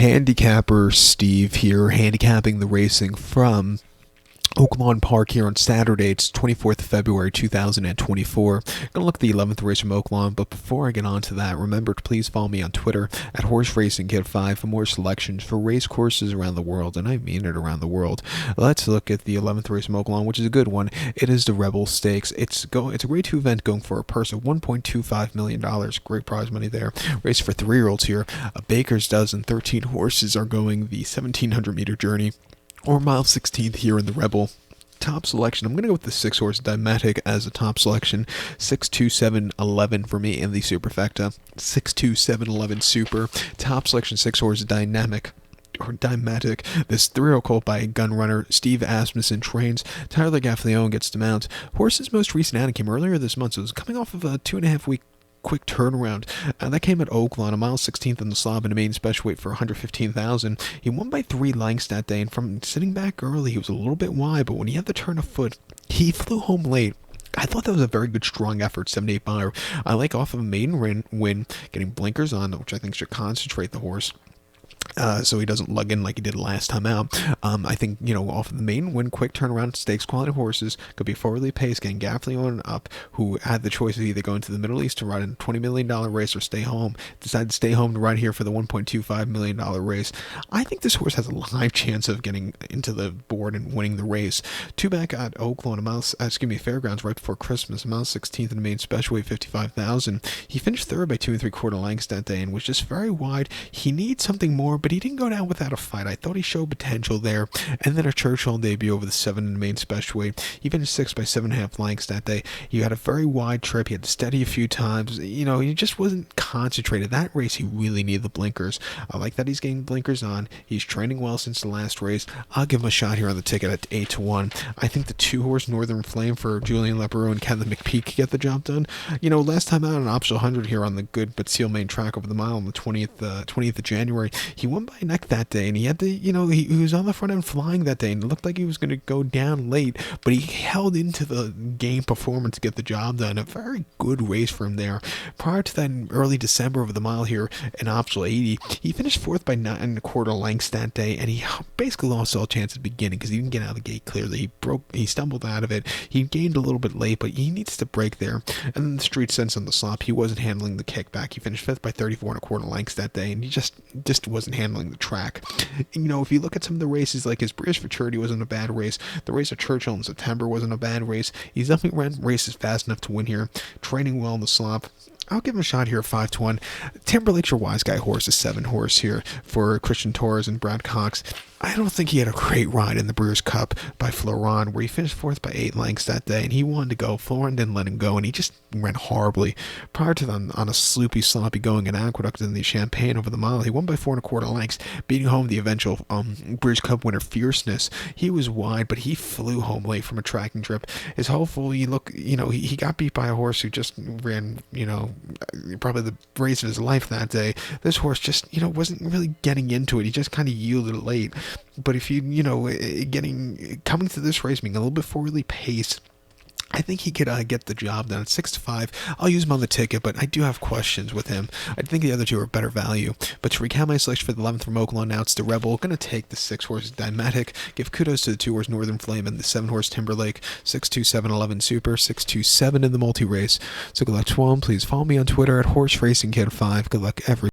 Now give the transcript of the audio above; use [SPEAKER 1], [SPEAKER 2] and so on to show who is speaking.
[SPEAKER 1] Handicapper Steve here, handicapping the racing from Oaklawn Park here on Saturday. It's 24th of February 2024. Gonna look at the 11th race from Oaklawn, but before I get on to that, remember to please follow me on Twitter at HorseRacingKid5 for more selections for race courses around the world, and I mean it, around the world. Let's look at the 11th race from Oaklawn, which is a good one. It is the Rebel Stakes. It's a Grade 2 event going for a purse of $1.25 million. Great prize money there. Race for 3-year-olds here. A baker's dozen. 13 horses are going the 1,700-meter journey, or mile 16th here in the Rebel. Top selection, I'm going to go with the 6-horse Dimatic as a top selection. 62711 for me in the superfecta. 62711 super. Top selection 6-horse Dynamic. Or Dimatic. This 3-year-old colt by gun runner Steve Asmussen trains. Tyler Gaffleone gets to mount. Horse's most recent outing came earlier this month, so it was coming off of a 2.5-week quick turnaround. That came at Oaklawn, a mile 16th on the slab in a main special weight for $115,000. He won by 3 lengths that day, and from sitting back early, he was a little bit wide, but when he had the turn of foot, he flew home late. I thought that was a very good, strong effort, 78 buyer. I like off of a maiden win, getting blinkers on, which I think should concentrate the horse. So he doesn't lug in like he did last time out. I think, off of the main win, quick turnaround, stakes quality horses, could be forwardly paced, getting Gaffleone up, who had the choice of either going to the Middle East to ride in a $20 million race or stay home. Decided to stay home to ride here for the $1.25 million race. I think this horse has a live chance of getting into the board and winning the race. 2 back at Oaklawn, Fairgrounds right before Christmas, a mile 16th in the main special weight, $55,000. He finished third by 2 3/4 lengths that day and was just very wide. He needs something more, but he didn't go down without a fight. I thought he showed potential there. And then a Churchill debut over the 7 in the main special weight. He finished 6th by 7.5 lengths that day. He had a very wide trip. He had to steady a few times. He just wasn't concentrated. That race, he really needed the blinkers. I like that he's getting blinkers on. He's training well since the last race. I'll give him a shot here on the ticket at 8-1. I think the 2-horse Northern Flame for Julian Leperoux and Kevin McPeak could get the job done. Last time out on Optional 100 here on the good but seal main track over the mile on the 20th of January, he won by a neck that day, and he had to, he was on the front end flying that day, and it looked like he was going to go down late, but he held into the game performance to get the job done. A very good race for him there. Prior to that, in early December over the mile here in Optional 80, he finished 4th by 9 1/4 lengths that day, and he basically lost all chance at the beginning because he didn't get out of the gate clearly. He stumbled out of it. He gained a little bit late, but he needs to break there. And then the street sense on the slop, he wasn't handling the kickback. He finished 5th by 34 1/4 lengths that day, and he just wasn't handling the track. If you look at some of the races, like his British Futurity wasn't a bad race. The race at Churchill in September wasn't a bad race. He's definitely ran races fast enough to win here. Training well in the slop. I'll give him a shot here at 5-1. Timberlake's your wise guy horse, a 7-horse here for Christian Torres and Brad Cox. I don't think he had a great ride in the Brewers Cup by Florin, where he finished 4th by 8 lengths that day, and he wanted to go. Florin didn't let him go, and he just ran horribly. Prior to them, on a sloppy going at Aqueduct in the Champagne over the mile, he won by 4 1/4 lengths, beating home the eventual Brewers Cup winner Fierceness. He was wide, but he flew home late from a tracking trip. His hopeful, he got beat by a horse who just ran, probably the race of his life that day. This horse just, wasn't really getting into it. He just kind of yielded late. But if coming to this race being a little bit forwardly paced, I think he could get the job done at 6-5. I'll use him on the ticket, but I do have questions with him. I think the other two are better value. But to recap my selection for the 11th from Oaklawn, now it's the Rebel. Going to take the 6-horse Dimatic. Give kudos to the 2-horse Northern Flame and the 7-horse Timberlake. 62711 Super, 627 in the multi-race. So good luck to all. Please follow me on Twitter at HorseRacingKid5. Good luck every